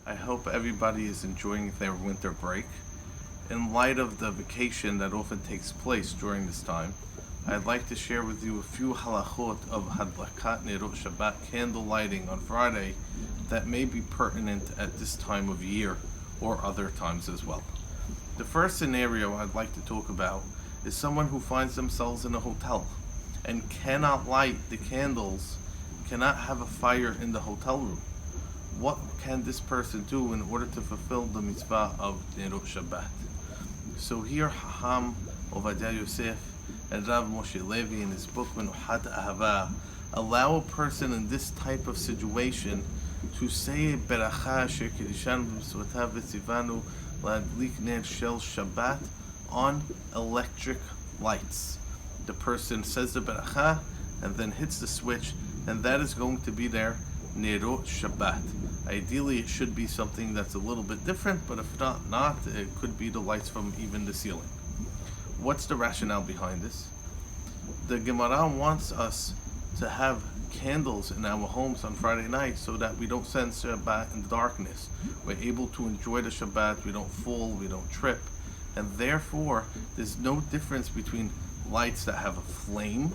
I hope everybody is enjoying their winter break. In light of the vacation that often takes place during this time, I'd like to share with you a few halachot of hadlakat nerot Shabbat, candle lighting on Friday, that may be pertinent at this time of year or other times as well. The first scenario I'd like to talk about is someone who finds themselves in a hotel and cannot light the candles, cannot have a fire in the hotel room. What can this person do in order to fulfill the mitzvah of Nerot Shabbat? So here Hacham Ovadia Yosef and Rav Moshe Levi in his book Menuhat Ahava allow a person in this type of situation to say Beracha Asher Kedishan B'Mitzvotav V'Tzivanu L'Adlik Ner Shel Shabbat on electric lights. The person says the Beracha and then hits the switch, and that is going to be their Nerot Shabbat. Ideally, it should be something that's a little bit different, but if not, it could be the lights from even the ceiling. What's the rationale behind this? The Gemara wants us to have candles in our homes on Friday night so that we don't spend Shabbat in darkness. We're able to enjoy the Shabbat, we don't fall, we don't trip, and therefore, there's no difference between lights that have a flame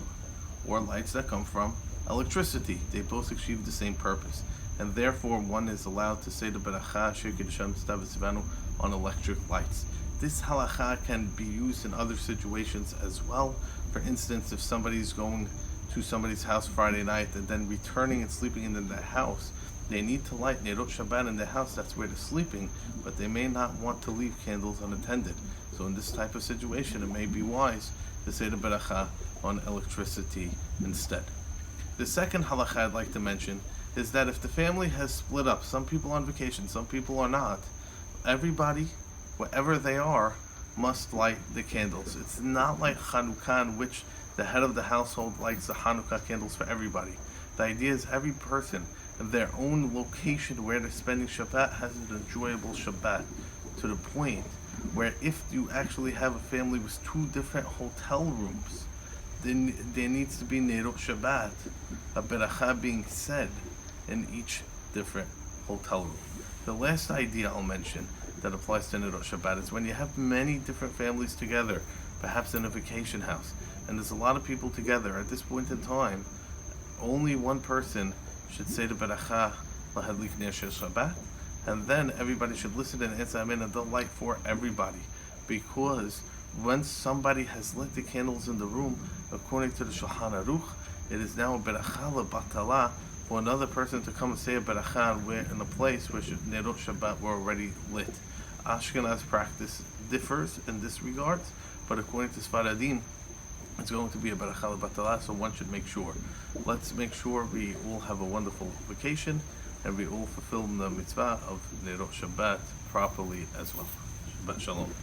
or lights that come from electricity. They both achieve the same purpose, and therefore one is allowed to say the Beracha Asher Kedishan B'Mitzvotav V'Tzivanu on electric lights. This halacha can be used in other situations as well. For instance, if somebody's going to somebody's house Friday night and then returning and sleeping in their house, they need to light Nerot Shabbat in their house, that's where they're sleeping, but they may not want to leave candles unattended. So in this type of situation, it may be wise to say the Beracha on electricity instead. The second halakha I'd like to mention is that if the family has split up, some people on vacation, some people are not, everybody, wherever they are, must light the candles. It's not like Hanukkah, in which the head of the household lights the Hanukkah candles for everybody. The idea is every person in their own location where they're spending Shabbat has an enjoyable Shabbat, to the point where if you actually have a family with two different hotel rooms, then there needs to be Nerot Shabbat, a beracha being said in each different hotel room. The last idea I'll mention that applies to Nerot Shabbat is when you have many different families together, perhaps in a vacation house, and there's a lot of people together. At this point in time, only one person should say the beracha L'Hadlik Ner Shel Shabbat, and then everybody should listen and answer amen and they'll light for everybody. Because once somebody has lit the candles in the room, according to the Shulchan Aruch, it is now a beracha lebatala for another person to come and say a beracha in a place where Nerot Shabbat were already lit. Ashkenaz practice differs in this regard, but according to Sfaradim, it's going to be a beracha lebatala, so one should make sure. Let's make sure we all have a wonderful vacation and we all fulfill the mitzvah of Nerot Shabbat properly as well. Shabbat Shalom.